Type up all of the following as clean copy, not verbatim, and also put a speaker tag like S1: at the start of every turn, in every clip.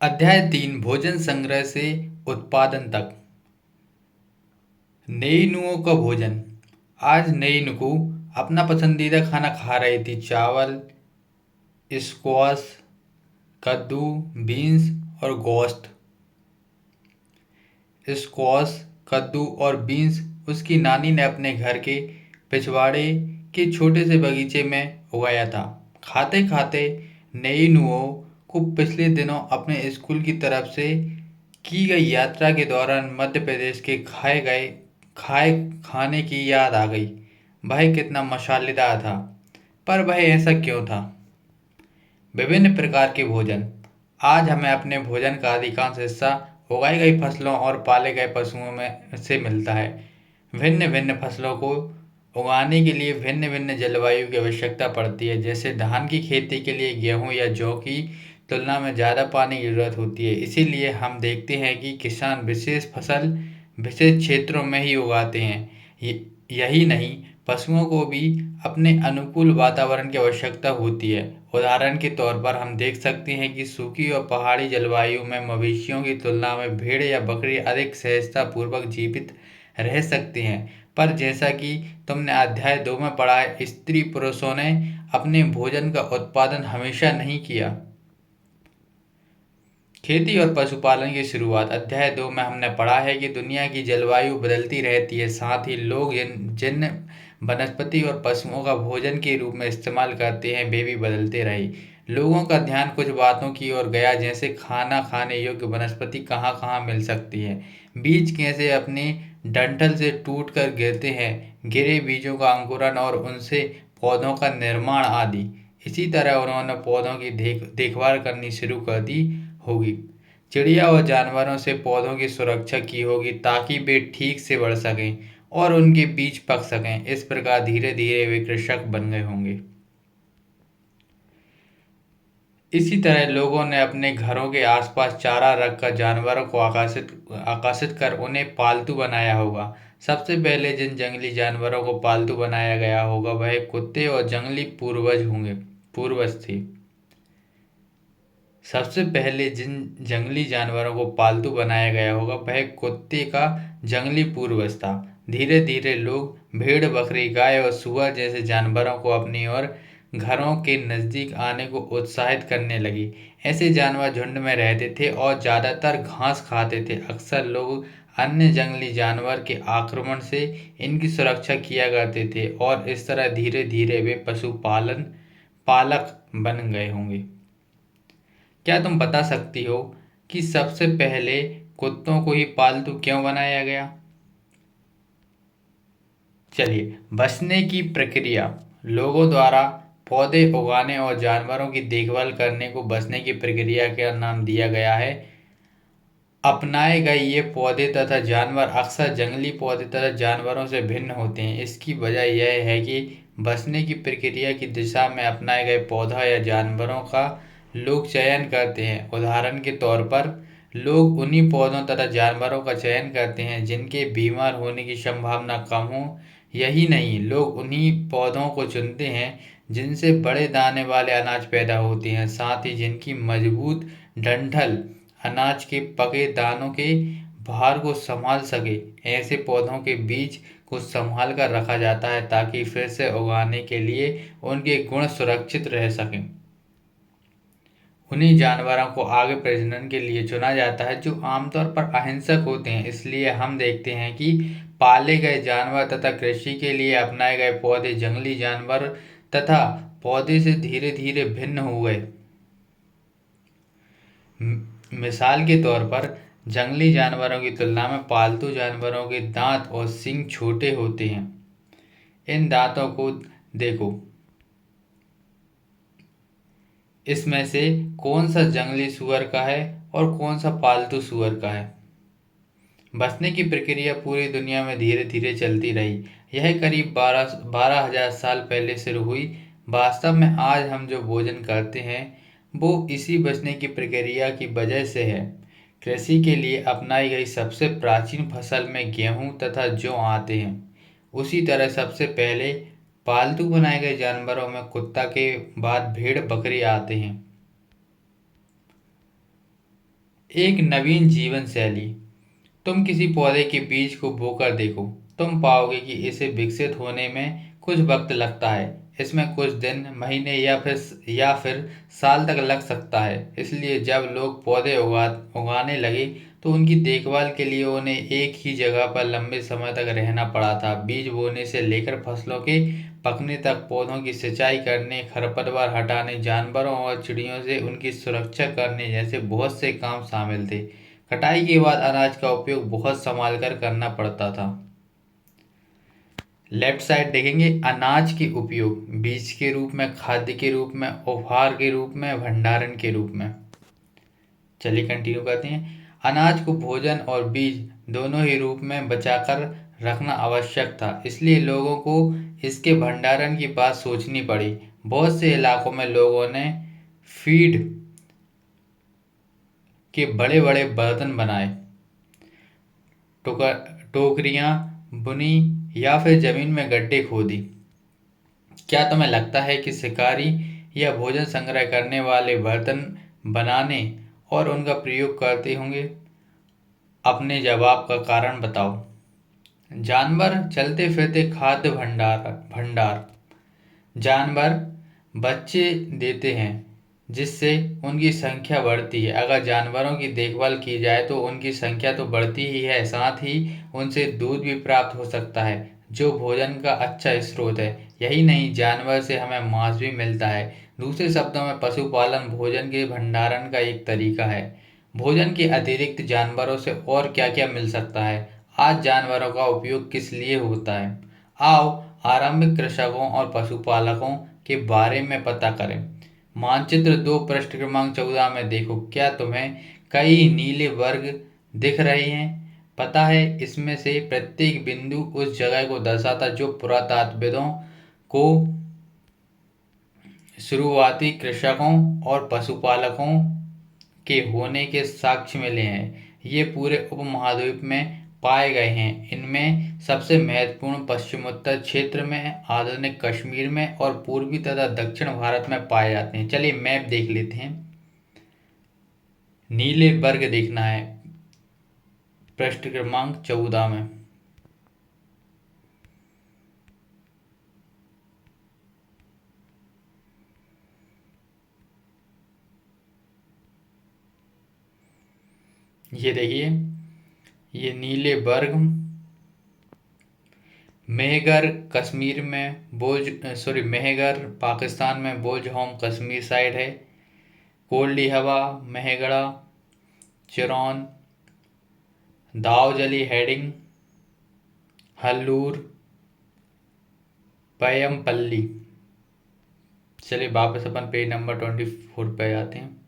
S1: अध्याय 3 भोजन संग्रह से उत्पादन तक। नई नुओं का भोजन। आज नई नुकू अपना पसंदीदा खाना खा रही थी। चावल, स्क्वाश, कद्दू, बीन्स और गोश्त। स्क्वाश, कद्दू और बीन्स उसकी नानी ने अपने घर के पिछवाड़े के छोटे से बगीचे में उगाया था। खाते खाते नई नुओं को पिछले दिनों अपने स्कूल की तरफ से की गई यात्रा के दौरान मध्य प्रदेश के खाए खाने की याद आ गई। वह कितना मसालेदार था। पर वह ऐसा क्यों था? विभिन्न प्रकार के भोजन। आज हमें अपने भोजन का अधिकांश हिस्सा उगाई गई फसलों और पाले गए पशुओं में से मिलता है। भिन्न भिन्न फसलों को उगाने के लिए भिन्न भिन्न जलवायु की आवश्यकता पड़ती है। जैसे धान की खेती के लिए गेहूं या जौ की तुलना में ज़्यादा पानी की जरूरत होती है। इसीलिए हम देखते हैं कि किसान विशेष फसल विशेष क्षेत्रों में ही उगाते हैं। यही नहीं, पशुओं को भी अपने अनुकूल वातावरण की आवश्यकता होती है। उदाहरण के तौर पर हम देख सकते हैं कि सूखी और पहाड़ी जलवायु में मवेशियों की तुलना में भेड़ या बकरी अधिक सहजतापूर्वक जीवित रह सकते हैं। पर जैसा कि तुमने अध्याय 2 में पढ़ा है, स्त्री पुरुषों ने अपने भोजन का उत्पादन हमेशा नहीं किया। खेती और पशुपालन की शुरुआत। अध्याय 2 में हमने पढ़ा है कि दुनिया की जलवायु बदलती रहती है, साथ ही लोग जिन जिन वनस्पति और पशुओं का भोजन के रूप में इस्तेमाल करते हैं वे भी बदलते रहे। लोगों का ध्यान कुछ बातों की ओर गया, जैसे खाना खाने योग्य वनस्पति कहाँ कहाँ मिल सकती है, बीज कैसे अपने डंठल से टूट कर गिरते हैं, गिरे बीजों का अंकुरण और उनसे पौधों का निर्माण आदि। इसी तरह उन्होंने पौधों की देखभाल करनी शुरू कर दी होगी। चिड़िया और जानवरों से पौधों की सुरक्षा की होगी ताकि वे ठीक से बढ़ सकें और उनके बीज पक सकें। इस प्रकार धीरे धीरे वे कृषक बन गए होंगे। इसी तरह लोगों ने अपने घरों के आसपास चारा रखकर जानवरों को आकर्षित कर उन्हें पालतू बनाया होगा। सबसे पहले जिन जंगली जानवरों को पालतू बनाया गया होगा वह कुत्ते और जंगली पूर्वज थे। सबसे पहले जिन जंगली जानवरों को पालतू बनाया गया होगा वह कुत्ते का जंगली पूर्वज था। धीरे धीरे लोग भेड़, बकरी, गाय और सुअर जैसे जानवरों को अपनी ओर घरों के नजदीक आने को उत्साहित करने लगे। ऐसे जानवर झुंड में रहते थे और ज्यादातर घास खाते थे। अक्सर लोग अन्य जंगली जानवर के आक्रमण से इनकी सुरक्षा किया करते थे और इस तरह धीरे धीरे वे पशुपालन पालक बन गए होंगे। क्या तुम बता सकती हो कि सबसे पहले कुत्तों को ही पालतू क्यों बनाया गया? चलिए, बचने की प्रक्रिया। लोगों द्वारा पौधे उगाने और जानवरों की देखभाल करने को बचने की प्रक्रिया का नाम दिया गया है। अपनाए गए ये पौधे तथा जानवर अक्सर जंगली पौधे तथा जानवरों से भिन्न होते हैं। इसकी वजह यह है कि बचने की प्रक्रिया की दिशा में अपनाए गए पौधा या जानवरों का लोग चयन करते हैं। उदाहरण के तौर पर लोग उन्हीं पौधों तथा जानवरों का चयन करते हैं जिनके बीमार होने की संभावना कम हो। यही नहीं, लोग उन्हीं पौधों को चुनते हैं जिनसे बड़े दाने वाले अनाज पैदा होते हैं, साथ ही जिनकी मजबूत डंठल अनाज के पके दानों के भार को संभाल सके। ऐसे पौधों के बीज को संभाल कर रखा जाता है ताकि फिर से उगाने के लिए उनके गुण सुरक्षित रह सकें। उन्हीं जानवरों को आगे प्रजनन के लिए चुना जाता है जो आमतौर पर अहिंसक होते हैं। इसलिए हम देखते हैं कि पाले गए जानवर तथा कृषि के लिए अपनाए गए पौधे जंगली जानवर तथा पौधे से धीरे धीरे भिन्न हो गए। मिसाल के तौर पर जंगली जानवरों की तुलना में पालतू जानवरों के दांत और सींग छोटे होते हैं। इन दांतों को देखो, इसमें से कौन सा जंगली सुअर का है और कौन सा पालतू सुअर का है। बचने की प्रक्रिया पूरी दुनिया में धीरे धीरे चलती रही। यह करीब 12,000 साल पहले शुरू हुई। वास्तव में आज हम जो भोजन करते हैं वो इसी बचने की प्रक्रिया की वजह से है। कृषि के लिए अपनाई गई सबसे प्राचीन फसल में गेहूं तथा जौ आते हैं। उसी तरह सबसे पहले पालतू बनाए गए जानवरों में कुत्ता के बाद भेड़, बकरी आते हैं। एक नवीन जीवन शैली। तुम किसी पौधे के बीज को बोकर देखो। तुम पाओगे कि इसे विकसित होने में कुछ वक्त लगता है। इसमें कुछ दिन, महीने या फिर साल तक लग सकता है। इसलिए जब लोग पौधे उगाने लगे तो उनकी देखभाल के लिए उन्हें एक ही जगह पर लंबे समय तक रहना पड़ा था। बीज बोने से लेकर फसलों के पकने तक पौधों की सिंचाई करने, खरपतवार हटाने, जानवरों और चिड़ियों से उनकी सुरक्षा करने जैसे बहुत से काम शामिल थे। कटाई के बाद अनाज का उपयोग बहुत संभाल कर करना पड़ता था। लेफ्ट साइड देखेंगे, अनाज के उपयोग बीज के रूप में, खाद्य के रूप में, उपहार के रूप में, भंडारण के रूप में। चलिए कंटिन्यू करते हैं। अनाज को भोजन और बीज दोनों ही रूप में बचाकर रखना आवश्यक था, इसलिए लोगों को इसके भंडारण की बात सोचनी पड़ी। बहुत से इलाकों में लोगों ने फीड के बड़े बड़े बर्तन बनाए, टोकरियां बुनी या फिर जमीन में गड्ढे खोदी। क्या तुम्हें लगता है कि शिकारी या भोजन संग्रह करने वाले बर्तन बनाने और उनका प्रयोग करते होंगे? अपने जवाब का कारण बताओ। जानवर चलते फिरते खाद्य भंडार भंडार जानवर बच्चे देते हैं, जिससे उनकी संख्या बढ़ती है। अगर जानवरों की देखभाल की जाए तो उनकी संख्या तो बढ़ती ही है, साथ ही उनसे दूध भी प्राप्त हो सकता है, जो भोजन का अच्छा स्रोत है। यही नहीं, जानवर से हमें मांस भी मिलता है। दूसरे शब्दों में पशुपालन भोजन के भंडारण का एक तरीका है। भोजन के अतिरिक्त जानवरों से और क्या क्या मिल सकता है? आज जानवरों का उपयोग किस लिए होता है? आओ आरंभिक कृषकों और पशुपालकों के बारे में पता करें। मानचित्र 2 पृष्ठ क्रमांक 14 में देखो। क्या तुम्हें कई नीले वर्ग दिख रहे हैं? पता है, इसमें से प्रत्येक बिंदु उस जगह को दर्शाता जो पुरातात्विदों को शुरुआती कृषकों और पशुपालकों के होने के साक्ष्य मिले हैं। ये पूरे उपमहाद्वीप में पाए गए हैं। इनमें सबसे महत्वपूर्ण पश्चिमोत्तर क्षेत्र में, आधुनिक कश्मीर में और पूर्वी तथा दक्षिण भारत में पाए जाते हैं। चलिए मैप देख लेते हैं। नीले वर्ग देखना है पृष्ठ क्रमांक 14 में। ये देखिए, ये नीले वर्ग मेहगर कश्मीर में, मेहगर पाकिस्तान में, बोझ होम कश्मीर साइड है। कोल्डी हवा, मेहगड़ा, चिरौन, दावजली हेडिंग, हल्लूर, पयमपल्ली। चलिए वापस अपन पेज नंबर 24 पे आते हैं।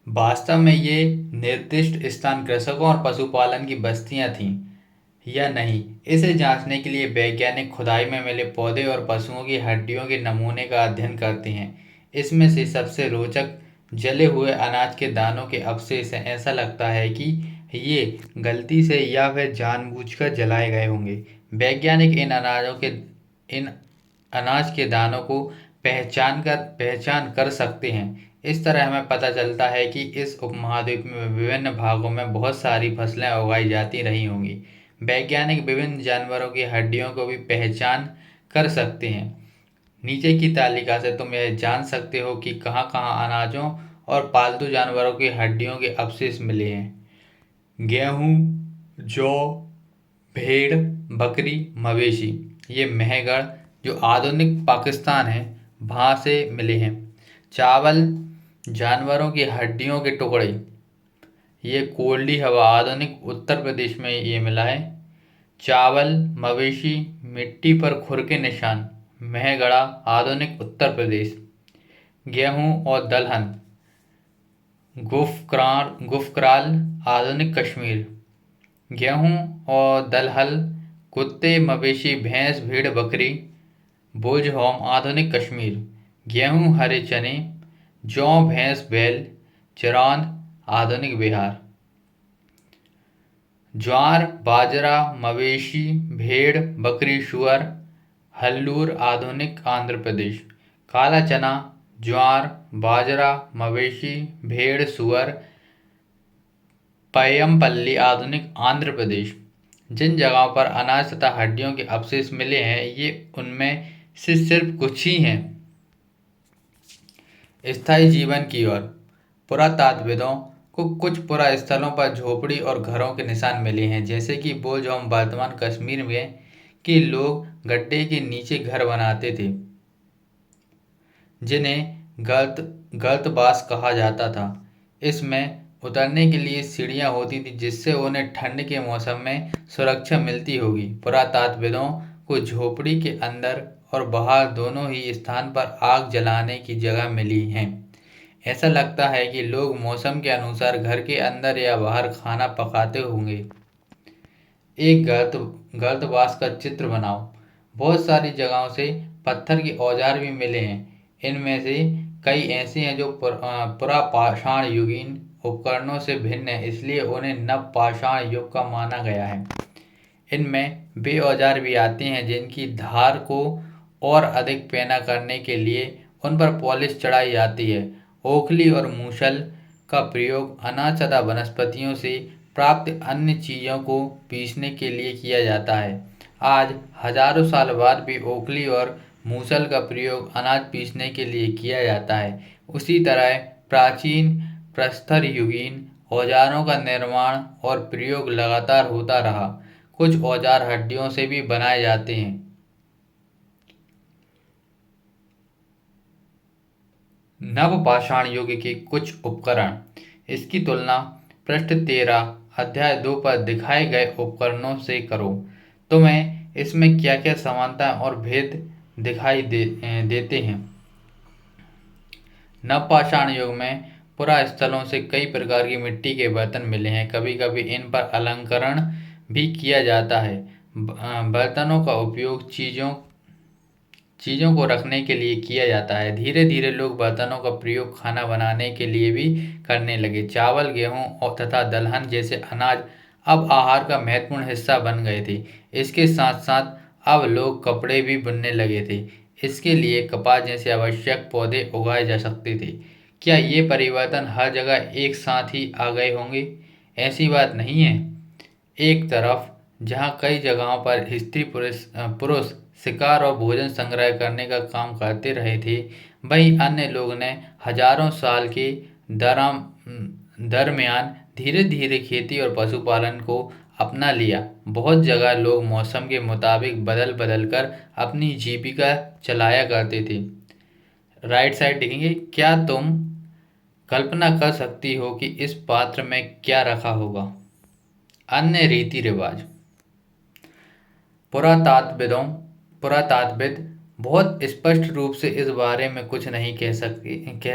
S1: वास्तव में ये निर्दिष्ट स्थान कृषकों और पशुपालन की बस्तियां थीं या नहीं, इसे जांचने के लिए वैज्ञानिक खुदाई में मिले पौधे और पशुओं की हड्डियों के नमूने का अध्ययन करते हैं। इसमें से सबसे रोचक जले हुए अनाज के दानों के अवशेष हैं। ऐसा लगता है कि ये गलती से या फिर जानबूझकर जलाए गए होंगे। वैज्ञानिक इन अनाज के दानों को पहचान कर सकते हैं। इस तरह हमें पता चलता है कि इस उपमहाद्वीप में विभिन्न भागों में बहुत सारी फसलें उगाई जाती रही होंगी। वैज्ञानिक विभिन्न जानवरों की हड्डियों को भी पहचान कर सकते हैं। नीचे की तालिका से तुम यह जान सकते हो कि कहाँ कहाँ अनाजों और पालतू जानवरों की हड्डियों के अवशेष मिले हैं। गेहूँ, जौ, भेड़, बकरी, मवेशी, ये मेहगढ़ जो आधुनिक पाकिस्तान है वहाँ से मिले हैं। चावल, जानवरों की हड्डियों के टुकड़े, ये कोल्डी हवा आधुनिक उत्तर प्रदेश में ये मिला है। चावल, मवेशी, मिट्टी पर खुर के निशान, मेहगढ़ा आधुनिक उत्तर प्रदेश। गेहूँ और दलहन, गुफक्राल आधुनिक कश्मीर। गेहूँ और दलहन, कुत्ते, मवेशी, भैंस, भेड़, बकरी, बुलहोम आधुनिक कश्मीर। गेहूँ, हरे चने, जौ, भैंस, बैल, चिरौंद आधुनिक बिहार। ज्वार, बाजरा, मवेशी, भेड़, बकरी, सुअर, हल्लूर आधुनिक आंध्र प्रदेश। काला चना, ज्वार, बाजरा, मवेशी, भेड़, सुअर, पय्यमपल्ली आधुनिक आंध्र प्रदेश। जिन जगहों पर अनाज तथा हड्डियों के अवशेष मिले हैं ये उनमें से सिर्फ कुछ ही हैं। स्थायी जीवन की ओर। पुरातात्विदों को कुछ पुरास्थलों पर झोपड़ी और घरों के निशान मिले हैं, जैसे कि वो जो हम वर्तमान कश्मीर में कि लोग गड्ढे के नीचे घर बनाते थे, जिन्हें गर्तबास कहा जाता था। इसमें उतरने के लिए सीढ़ियां होती थी, जिससे उन्हें ठंड के मौसम में सुरक्षा मिलती होगी। पुरातात्विदों को झोपड़ी के अंदर और बाहर दोनों ही स्थान पर आग जलाने की जगह मिली हैं। ऐसा लगता है कि लोग मौसम के अनुसार घर के अंदर या बाहर खाना पकाते होंगे। एक गर्तबास का चित्र बनाओ। बहुत सारी जगहों से पत्थर के औजार भी मिले हैं। इनमें से कई ऐसे हैं जो पुरापाषाण युगीन उपकरणों से भिन्न है, इसलिए उन्हें नवपाषाण युग का माना गया है। इनमें वे औजार भी आते हैं जिनकी धार को और अधिक पैना करने के लिए उन पर पॉलिश चढ़ाई जाती है। ओखली और मूसल का प्रयोग अनाज तथा वनस्पतियों से प्राप्त अन्य चीज़ों को पीसने के लिए किया जाता है। आज हजारों साल बाद भी ओखली और मूसल का प्रयोग अनाज पीसने के लिए किया जाता है। उसी तरह प्राचीन प्रस्तर युगीन औजारों का निर्माण और प्रयोग लगातार होता रहा। कुछ औजार हड्डियों से भी बनाए जाते हैं। नवपाषाण युग के कुछ उपकरण। इसकी तुलना पृष्ठ 13 अध्याय 2 पर दिखाए गए उपकरणों से करो। तुम्हें इसमें क्या क्या समानता और भेद दिखाई देते हैं। नवपाषाण युग में पुरास्थलों से कई प्रकार की मिट्टी के बर्तन मिले हैं। कभी कभी इन पर अलंकरण भी किया जाता है। बर्तनों का उपयोग चीज़ों को रखने के लिए किया जाता है। धीरे धीरे लोग बर्तनों का प्रयोग खाना बनाने के लिए भी करने लगे। चावल, गेहूं और तथा दलहन जैसे अनाज अब आहार का महत्वपूर्ण हिस्सा बन गए थे। इसके साथ साथ अब लोग कपड़े भी बुनने लगे थे। इसके लिए कपास जैसे आवश्यक पौधे उगाए जा सकते थे। क्या ये परिवर्तन हर जगह एक साथ ही आ गए होंगे? ऐसी बात नहीं है। एक तरफ जहाँ कई जगहों पर स्त्री पुरुष शिकार और भोजन संग्रह करने का काम करते रहे थे, वहीं अन्य लोग ने हजारों साल के दरमियान धीरे धीरे खेती और पशुपालन को अपना लिया। बहुत जगह लोग मौसम के मुताबिक बदल बदल कर अपनी जीविका चलाया करते थे। राइट साइड देखेंगे, क्या तुम कल्पना कर सकती हो कि इस पात्र में क्या रखा होगा? अन्य रीति रिवाज। पुरातात्विद बहुत स्पष्ट रूप से इस बारे में कुछ नहीं कह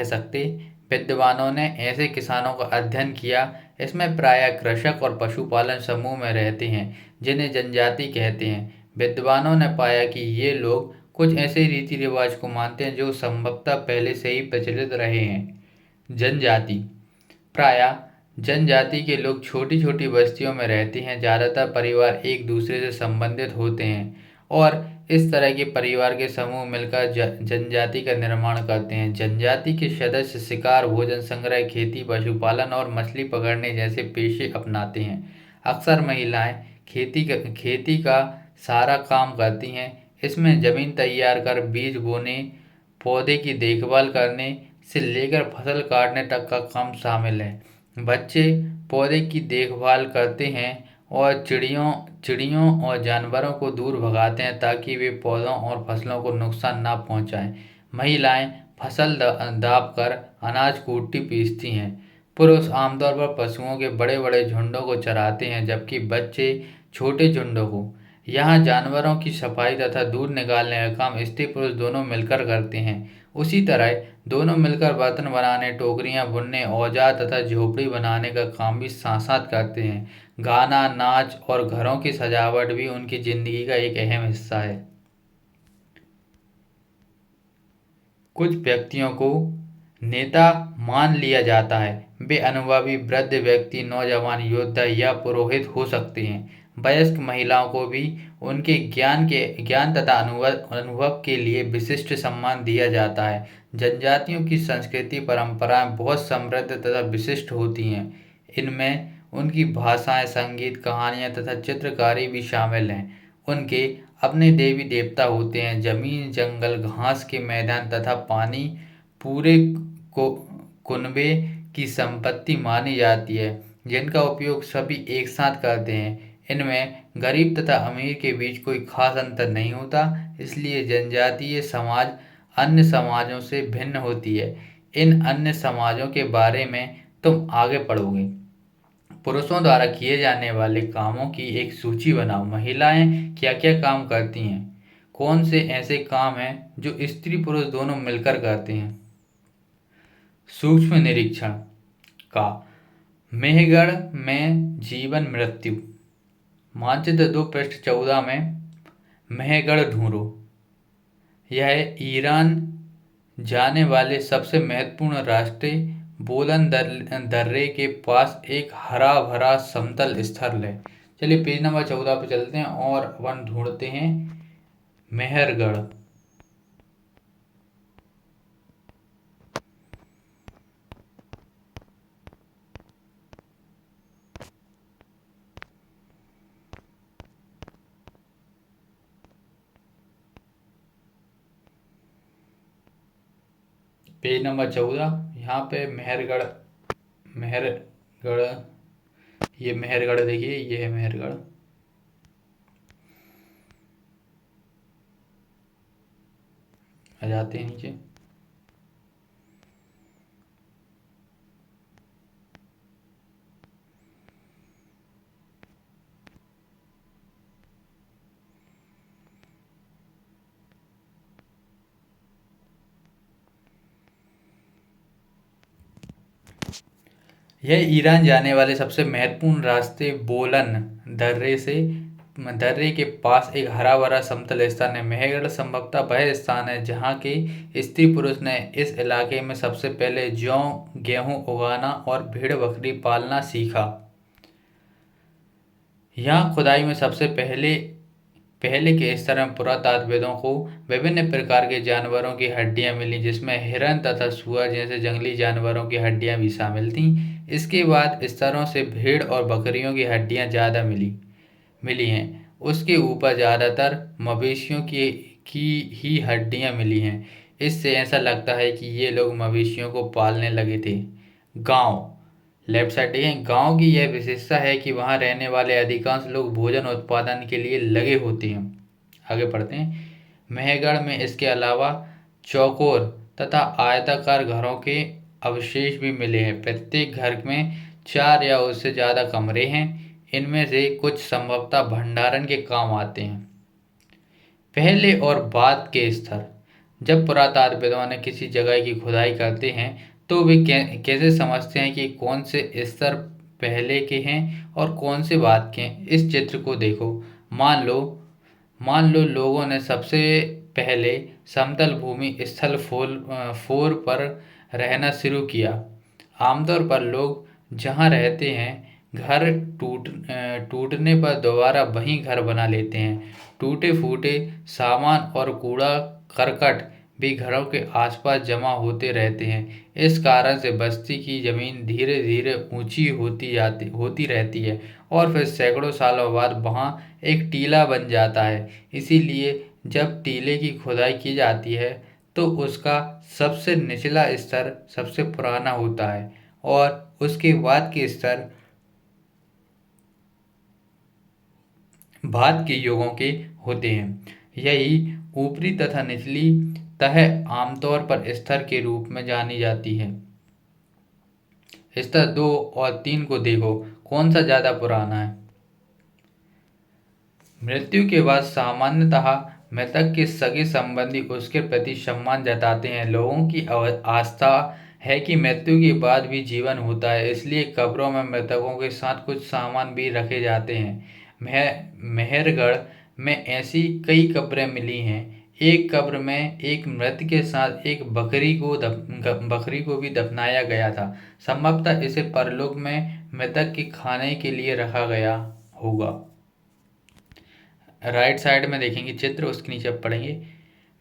S1: सकते। विद्वानों ने ऐसे किसानों का अध्ययन किया। इसमें प्रायः कृषक और पशुपालन समूह में रहते हैं, जिन्हें जनजाति कहते हैं। विद्वानों ने पाया कि ये लोग कुछ ऐसे रीति रिवाज को मानते हैं जो संभवतः पहले से ही प्रचलित रहे हैं। जनजाति। प्रायः जनजाति के लोग छोटी छोटी बस्तियों में रहते हैं। ज़्यादातर परिवार एक दूसरे से संबंधित होते हैं और इस तरह के परिवार के समूह मिलकर जनजाति का निर्माण करते हैं। जनजाति के सदस्य शिकार, भोजन संग्रह, खेती, पशुपालन और मछली पकड़ने जैसे पेशे अपनाते हैं। अक्सर महिलाएं खेती का सारा काम करती हैं। इसमें जमीन तैयार कर बीज बोने, पौधे की देखभाल करने से लेकर फसल काटने तक का काम शामिल है। बच्चे पौधे की देखभाल करते हैं और चिड़ियों और जानवरों को दूर भगाते हैं ताकि वे पौधों और फसलों को नुकसान ना पहुंचाएं। महिलाएं फसल दाप कर अनाज कूटती पीसती हैं। पुरुष आमतौर पर पशुओं के बड़े बड़े झुंडों को चराते हैं, जबकि बच्चे छोटे झुंडों को। यहाँ जानवरों की सफाई तथा दूध निकालने का काम स्त्री पुरुष दोनों मिलकर करते हैं। उसी तरह दोनों मिलकर बर्तन बनाने, टोकरियां बुनने, औजार तथा झोपड़ी बनाने का काम भी साथ साथ करते हैं। गाना, नाच और घरों की सजावट भी उनकी जिंदगी का एक अहम हिस्सा है। कुछ व्यक्तियों को नेता मान लिया जाता है। वे अनुभवी वृद्ध व्यक्ति, नौजवान योद्धा या पुरोहित हो सकते हैं। वयस्क महिलाओं को भी उनके ज्ञान तथा अनुभव के लिए विशिष्ट सम्मान दिया जाता है। जनजातियों की संस्कृति परंपराएं बहुत समृद्ध तथा विशिष्ट होती हैं। इनमें उनकी भाषाएं, संगीत, कहानियां तथा चित्रकारी भी शामिल हैं। उनके अपने देवी देवता होते हैं। जमीन, जंगल, घास के मैदान तथा पानी पूरे को कुनबे की संपत्ति मानी जाती है, जिनका उपयोग सभी एक साथ करते हैं। इनमें गरीब तथा अमीर के बीच कोई खास अंतर नहीं होता, इसलिए जनजातीय समाज अन्य समाजों से भिन्न होती है। इन अन्य समाजों के बारे में तुम आगे पढ़ोगे। पुरुषों द्वारा किए जाने वाले कामों की एक सूची बनाओ। महिलाएं क्या क्या काम करती हैं? कौन से ऐसे काम हैं जो स्त्री पुरुष दोनों मिलकर करते हैं? सूक्ष्म निरीक्षण का मेहगढ़ में जीवन मृत्यु। मानचित्र 2 पृष्ठ 14 में मेहगढ़ ढूंढो। यह ईरान जाने वाले सबसे महत्वपूर्ण रास्ते बोलन दर्रे के पास एक हरा भरा समतल स्थल है। चलिए पेज नंबर 14 पे चलते हैं और अपन ढूंढते हैं मेहरगढ़। पेज नंबर 14 यहाँ पे मेहरगढ़। मेहरगढ़, ये मेहरगढ़ देखिए, ये है मेहरगढ़। आ जाते हैं नीचे। यह ईरान जाने वाले सबसे महत्वपूर्ण रास्ते बोलन दर्रे के पास एक हरा भरा समतल स्थान है। मेहरगढ़ संभवतः वह स्थान है जहाँ के स्त्री पुरुष ने इस इलाके में सबसे पहले जौ, गेहूं उगाना और भेड़ बकरी पालना सीखा। यहाँ खुदाई में सबसे पहले पहले के स्तर में पुरातात्विदों को विभिन्न प्रकार के जानवरों की हड्डियां मिली, जिसमें हिरन तथा सुअर जैसे जंगली जानवरों की हड्डियां भी शामिल थीं। इसके बाद स्तरों से भेड़ और बकरियों की हड्डियां ज़्यादा मिली हैं। उसके ऊपर ज़्यादातर मवेशियों की ही हड्डियां मिली हैं। इससे ऐसा लगता है कि ये लोग मवेशियों को पालने लगे थे। गांव, लेफ्ट साइड देखें। गांव की यह विशेषता है कि वहां रहने वाले अधिकांश लोग भोजन उत्पादन के लिए लगे होते हैं। आगे बढ़ते हैं। मेहरगढ़ में इसके अलावा चौकोर तथा आयताकार घरों के अवशेष भी मिले हैं। प्रत्येक घर में 4 या उससे ज़्यादा कमरे हैं। इनमें से कुछ संभवतः भंडारण के काम आते हैं। पहले और बाद के स्तर। जब पुरातात्विदों ने किसी जगह की खुदाई करते हैं तो वे कैसे समझते हैं कि कौन से स्तर पहले के हैं और कौन से बाद के हैं? इस चित्र को देखो। मान लो लोगों ने सबसे पहले समतल भूमि स्थल फोर पर रहना शुरू किया। आमतौर पर लोग जहाँ रहते हैं, घर टूटने पर दोबारा वहीं घर बना लेते हैं। टूटे फूटे सामान और कूड़ा करकट भी घरों के आसपास जमा होते रहते हैं। इस कारण से बस्ती की जमीन धीरे धीरे ऊंची होती रहती है और फिर सैकड़ों सालों बाद वहां एक टीला बन जाता है। इसीलिए जब टीले की खुदाई की जाती है तो उसका सबसे निचला स्तर सबसे पुराना होता है और उसके बाद के स्तर बाद के युगों के होते हैं। यही ऊपरी तथा निचली तह आमतौर पर स्तर के रूप में जानी जाती है। स्तर 2 और 3 को देखो, कौन सा ज्यादा पुराना है? मृत्यु के बाद सामान्यतः मृतक के सगे संबंधी उसके प्रति सम्मान जताते हैं। लोगों की आस्था है कि मृत्यु के बाद भी जीवन होता है, इसलिए कब्रों में मृतकों के साथ कुछ सामान भी रखे जाते हैं। मेहरगढ़ में ऐसी कई कब्रें मिली हैं। एक कब्र में एक मृत के साथ एक बकरी को भी दफनाया गया था। संभवतः इसे परलोक में मृतक के खाने के लिए रखा गया होगा। राइट साइड में देखेंगे चित्र, उसके नीचे आप पढ़ेंगे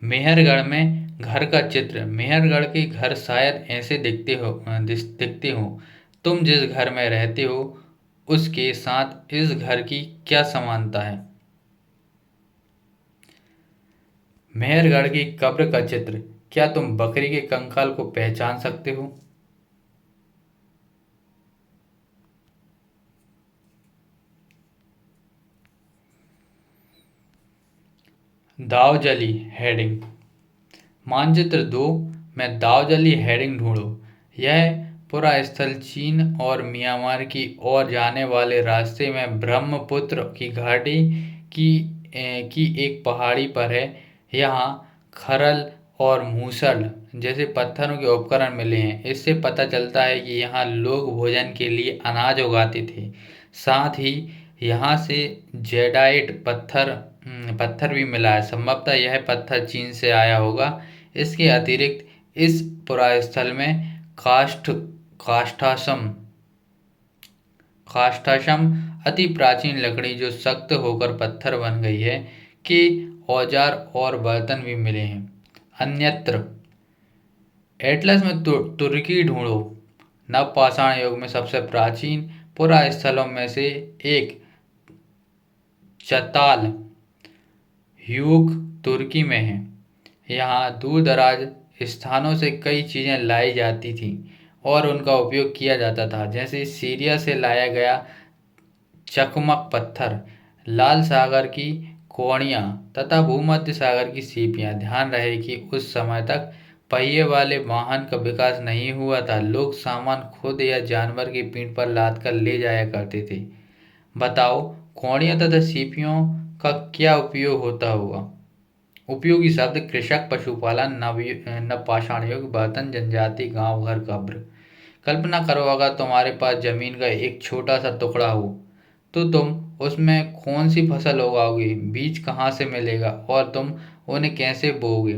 S1: मेहरगढ़ में घर का चित्र। मेहरगढ़ के घर शायद ऐसे दिखते हो। तुम जिस घर में रहते हो उसके साथ इस घर की क्या समानता है? मेहरगढ़ की कब्र का चित्र। क्या तुम बकरी के कंकाल को पहचान सकते हो? दावजली हेडिंग। मानचित्र 2 में दावजली हेडिंग ढूंढो। यह पूरा स्थल चीन और म्यांमार की ओर जाने वाले रास्ते में ब्रह्मपुत्र की घाटी की एक पहाड़ी पर है। यहाँ खरल और मूसल जैसे पत्थरों के उपकरण मिले हैं। इससे पता चलता है कि यहाँ लोग भोजन के लिए अनाज उगाते थे। साथ ही यहाँ से जेडाइट पत्थर भी मिला है। संभवतः यह पत्थर चीन से आया होगा। इसके अतिरिक्त इस पुरास्थल में काष्ठाश्म काष्ठाश्म अति प्राचीन लकड़ी जो सख्त होकर पत्थर बन गई है के औजार और बर्तन भी मिले हैं। अन्यत्र एटलस में तुर्की ढूंढो। नवपाषाण युग में सबसे प्राचीन पुरास्थलों में से एक चताल ह्यूक तुर्की में है। यहाँ दूर दराज स्थानों से कई चीज़ें लाई जाती थीं और उनका उपयोग किया जाता था, जैसे सीरिया से लाया गया चकमक पत्थर, लाल सागर की कोड़ियाँ तथा भूमध्य सागर की सीपियाँ। ध्यान रहे कि उस समय तक पहिए वाले वाहन का विकास नहीं हुआ था। लोग सामान खुद या जानवर की पीठ पर लाद कर ले जाया करते थे। बताओ कोड़ियाँ तथा सीपियों का क्या उपयोग होता होगा? उपयोगी शब्द कृषक, पशुपालन, नवपाषाण युग, बर्तन, जनजाति, गांव, घर, कब्र। कल्पना करो अगर तुम्हारे पास जमीन का एक छोटा सा टुकड़ा हो तो तुम उसमें कौन सी फसल उगाओगे? बीज कहाँ से मिलेगा और तुम उन्हें कैसे बोओगे?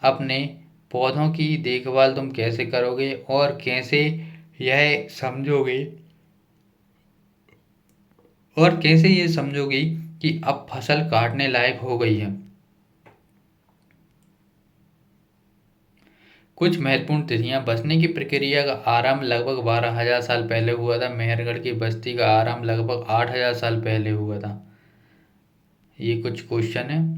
S1: अपने पौधों की देखभाल तुम कैसे करोगे और कैसे यह समझोगे कि अब फसल काटने लायक हो गई है? कुछ महत्वपूर्ण तिथियां। बसने की प्रक्रिया का आरंभ लगभग 12,000 साल पहले हुआ था। मेहरगढ़ की बस्ती का आरंभ लगभग 8,000 साल पहले हुआ था। ये कुछ क्वेश्चन है।